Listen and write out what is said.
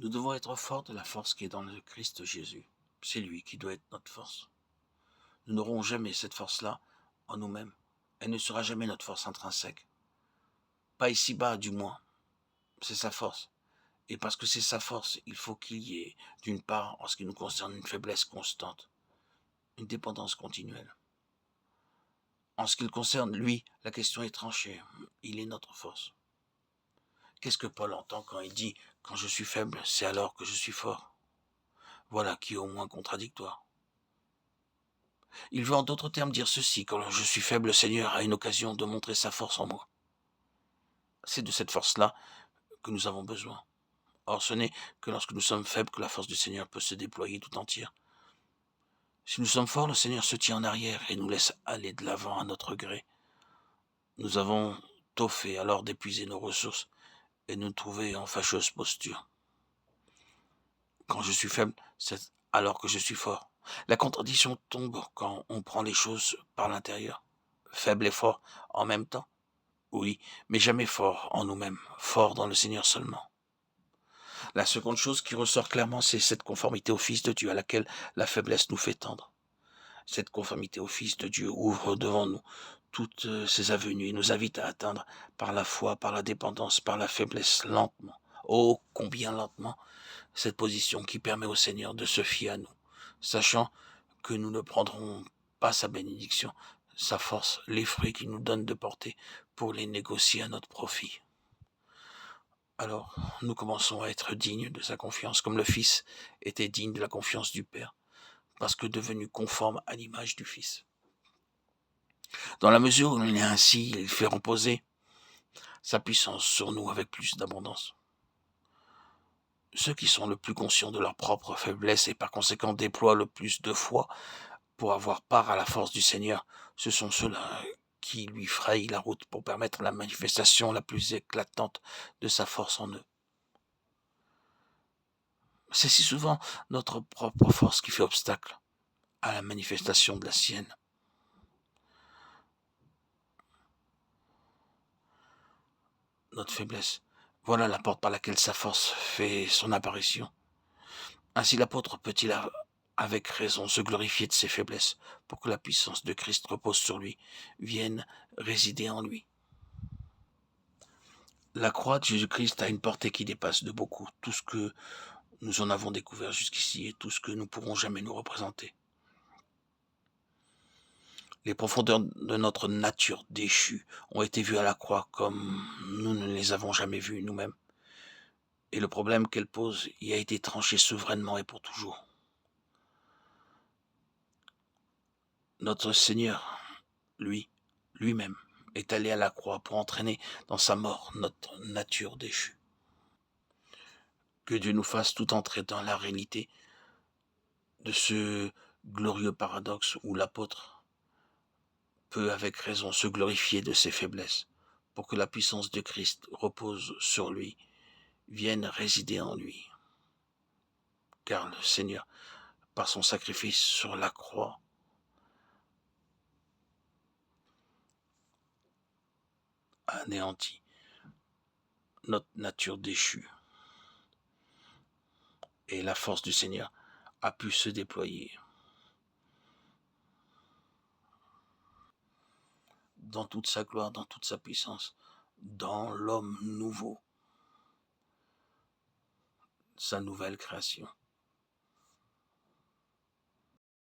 Nous devons être forts de la force qui est dans le Christ Jésus. C'est lui qui doit être notre force. Nous n'aurons jamais cette force-là en nous-mêmes. Elle ne sera jamais notre force intrinsèque. Pas ici-bas, du moins. C'est sa force. Et parce que c'est sa force, il faut qu'il y ait, d'une part, en ce qui nous concerne, une faiblesse constante, une dépendance continuelle. En ce qui le concerne, lui, la question est tranchée. Il est notre force. Qu'est-ce que Paul entend quand il dit « Quand je suis faible, c'est alors que je suis fort ». Voilà qui est au moins contradictoire. Il veut en d'autres termes dire ceci: quand je suis faible, le Seigneur a une occasion de montrer sa force en moi. C'est de cette force-là que nous avons besoin. Or, ce n'est que lorsque nous sommes faibles que la force du Seigneur peut se déployer tout entière. Si nous sommes forts, le Seigneur se tient en arrière et nous laisse aller de l'avant à notre gré. Nous avons tôt fait alors d'épuiser nos ressources et de nous trouver en fâcheuse posture. Quand je suis faible, c'est alors que je suis fort. La contradiction tombe quand on prend les choses par l'intérieur. Faible et fort en même temps. Oui, mais jamais fort en nous-mêmes, fort dans le Seigneur seulement. La seconde chose qui ressort clairement, c'est cette conformité au Fils de Dieu à laquelle la faiblesse nous fait tendre. Cette conformité au Fils de Dieu ouvre devant nous toutes ces avenues et nous invite à atteindre par la foi, par la dépendance, par la faiblesse, lentement, oh combien lentement, cette position qui permet au Seigneur de se fier à nous, sachant que nous ne prendrons pas sa bénédiction, sa force, les fruits qu'il nous donne de porter pour les négocier à notre profit. Alors, nous commençons à être dignes de sa confiance, comme le Fils était digne de la confiance du Père, parce que devenu conforme à l'image du Fils. Dans la mesure où il est ainsi, il fait reposer sa puissance sur nous avec plus d'abondance. Ceux qui sont le plus conscients de leur propre faiblesse et par conséquent déploient le plus de foi pour avoir part à la force du Seigneur, ce sont ceux-là qui lui frayent la route pour permettre la manifestation la plus éclatante de sa force en eux. C'est si souvent notre propre force qui fait obstacle à la manifestation de la sienne. Notre faiblesse, voilà la porte par laquelle sa force fait son apparition. Ainsi l'apôtre peut-il avec raison se glorifier de ses faiblesses pour que la puissance de Christ repose sur lui, vienne résider en lui. La croix de Jésus-Christ a une portée qui dépasse de beaucoup tout ce que nous en avons découvert jusqu'ici et tout ce que nous pourrons jamais nous représenter. Les profondeurs de notre nature déchue ont été vues à la croix comme nous ne les avons jamais vues nous-mêmes. Et le problème qu'elle pose y a été tranché souverainement et pour toujours. Notre Seigneur, lui-même, est allé à la croix pour entraîner dans sa mort notre nature déchue. Que Dieu nous fasse tout entrer dans la réalité de ce glorieux paradoxe où l'apôtre peut avec raison se glorifier de ses faiblesses, pour que la puissance de Christ repose sur lui, vienne résider en lui. Car le Seigneur, par son sacrifice sur la croix, a anéanti notre nature déchue. Et la force du Seigneur a pu se déployer dans toute sa gloire, dans toute sa puissance, dans l'homme nouveau, sa nouvelle création.